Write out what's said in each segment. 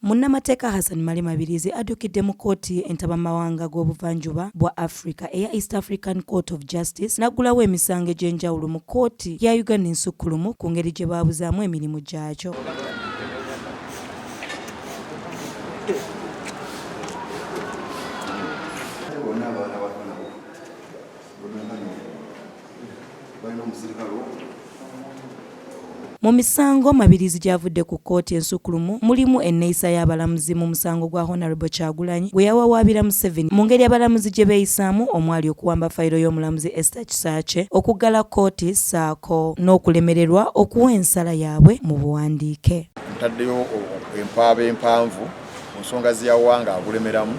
Munamateeka Hassan Mabirizi addukidde mu Kooti entabamawanga g'obuvanjuba bwa Africa eya East African Court of Justice n'aggulawo emisango egy'enjawulo mu Kooti ya Uganda Ensukulumu ku ngeri gye baabuzaamu emirimu gyakyo. Mu misango Mabirizi gy'avudde ku Kooti Ensukulumu mulimu enneeyisa y'abalamuzi mu musango gwa Honorable Kyagulanyi gwe yawawaabira Museveni mu ngeri abalamuzi gye beeyisaamu, omwali okuwamba fayiro y'omulamuzi Esther Kisakye, okuggala Kooti ssaako n'okulemererwa okuwa ensala yaabwe mu buwandiike. Ntaddeyo empaaba empanvu mu nsonga ziyawanga agulemeramu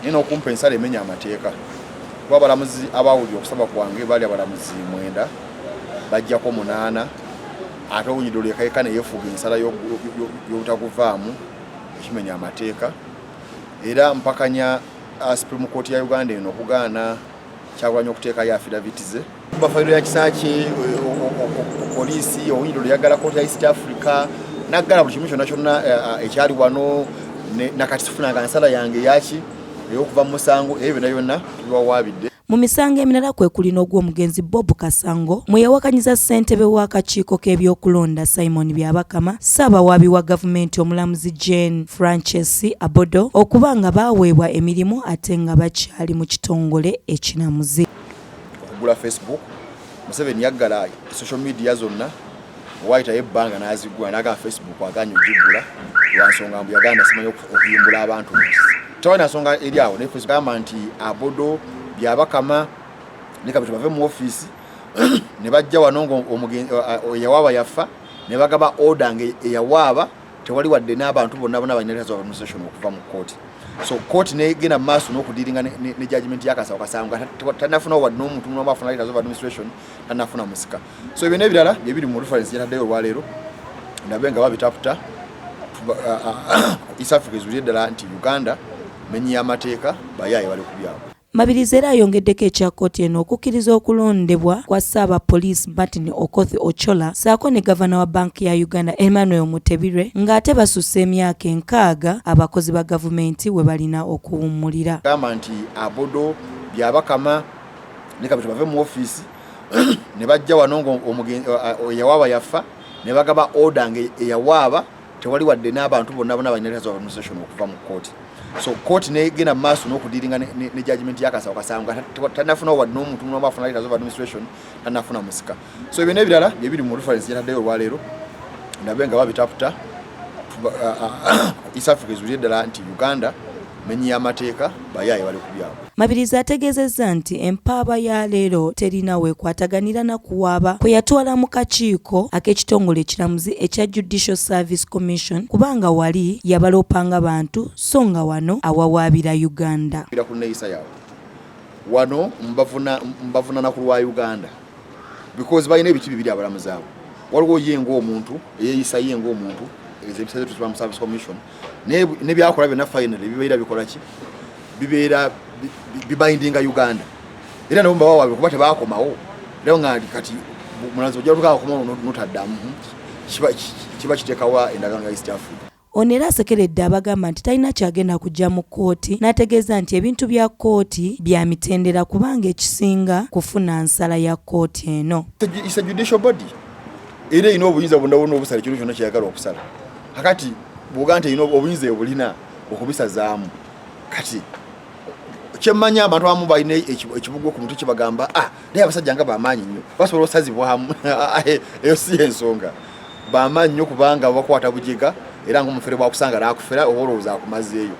naye n'okumpa ensala emenya amateeka. Kuba abalamuzi abaawulira okusaba kwange baali abalamuzi 9 bajjako 8 ate owunyidde oluyekayeka ne yeefuga ensala y'obutaguvaamu ekimenya amateeka, era mpakanya Supreme Court ya Uganda eno okugaana Kyagulanyi okuteekayo affidavit ze. Bafayiro ya Kisakye, poliisi, owunyidde oluyagala Kooti ya East Africa naggala buli kimu kyonna ekyali wano nakati sifunanga nsala yange yaki ey'okuva mu musango, ebyo byonna byonna biwawaabidde. Mu misango emirala kwe kuli n'ogw'omugenzi Bob Kasango mwe yawakanyiza ssentebe w'akakiiko k'ebyokulonda Simon Byabakama, Ssaabawaabi wa gavumenti omulamuzi Jane Frances Abodo okuba nga baaweebwa emirimu ate nga bakyali mu kitongole ekinamuzi. Okugula Facebook, Museveni yaggala social media zonna waayitayo ebbanga n'azigula n'agamba Facebook aganye ogigula lwansonga mbu yaganda simanyi okuyimbula abantu. Tewalina nsonga eri awo ne Facebook agamba nti Abodo Byabakama ne kabito bave mu office ne bajja wano eyawaaba yafa ne bagaba order nge eyawaaba tewali wadde n'abantu bonna balina administration okuva mu kooti. So kooti negenda maaso n'okudiringa ne judgment y'akasawo kasanga tanafuna wadde n'omuntu n'omu afuna letters of administration tanafuna musika. So ebyo n'ebirala ebiri mu reference yataddeyo olwaleero ndabe nga babitaputa East Africa ezuulire ddala nti Uganda menyi y'amateeka bayaaye bali ku byabo. Mabirizi era ayongeddeko ekya Kooti eno okukkiriza okulondebwa kwa Ssaabapoliisi Martin Okoth Ochola ssaako ne gavana wa banki ya Uganda Emmanuel Mutebire ng'ate basusse emyaka 6 abakozi ba gavumenti we balina okuwummulira. Gamba nti Abodo Byabakama ne kabito bave mu office ne bajja wano eyawaaba yafa ne bagaba order nge eyawaaba tewali wadde n'abantu bonna balina letters of administration okuva mu kooti. So kooti negenda maaso n'okudiringa ne judgment y'akasawo kasanga tanafuna wadde n'omuntu n'omu afuna letters of administration tanafuna musika. So ebyo n'ebirala ebiri mu reference yataddeyo olwaleero ndabe nga babitaputa East Africa ezuulire ddala nti Uganda menyi y'amateeka bayaaye bali ku byabo. Mabirizi ategeezezza nti empaaba ya leero terina weekwataganira na kuwaaba kwe yatwala mu kakiiko ak'ekitongole ekiramuzi ekya Judicial Service Commission kubanga wali yabaloopanga bantu so nga wano awawaabira Uganda. Ku nneeyisa yaabwe wano mbavunana ku lwa Uganda because balina ebiti bibiri abalamuzi abo. Waliwo ye ng'omuntu eyeeyisa ye ng'omuntu ez'ebisa zetu Supreme Service Commission ne byakola byonna finally bibeera bikola ki bibeera bibindinga Uganda era nabo bawaabwe kuba tebaakomawo era nga kati mulanzi ojja lukaako komawo notaddamu kiba kiteekawa endagaano ya East Africa. Ono era asekeredde abagamba nti talina kyagenda kujja mu kooti n'ategeeza nti ebintu bya kooti bya mitendera kubanga ekisinga kufuna nsala ya kooti eno. It's a judicial body era ino obuyinza bwonna obusala ekintu kyonna kyeyagala okusala. Kakati Buganda ino obuyinza obulina okubisazaamu. Kati kyemmanya abantu abamu balina ekibugo ku mutwe kibagamba naye abasajja nga bamaanyi nnyo basobola osazibwamu eyo si ensonga bamaanyi nnyo kubanga bakwata bujiga era ng'omufere bwakusanga naakufera oba olowooza akumazeeyo.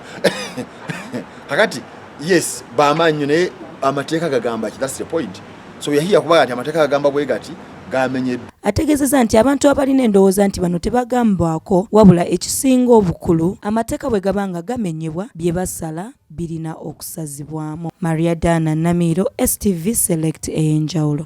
Kakati yes bamaanyi nnyo naye amateeka gagamba ki, that's the point. So yahiya kubaga nti amateeka gagamba bwe gati gamenyeddwa. Ategeezezza nti abantu abalina endowooza nti bano tebagambwako wabula ekisinga obukulu amateeka bwe gabanga gamenyebwa bye basala birina okusazibwamu. Maria Dana Namiro, STV Select EY'ENJAWULO.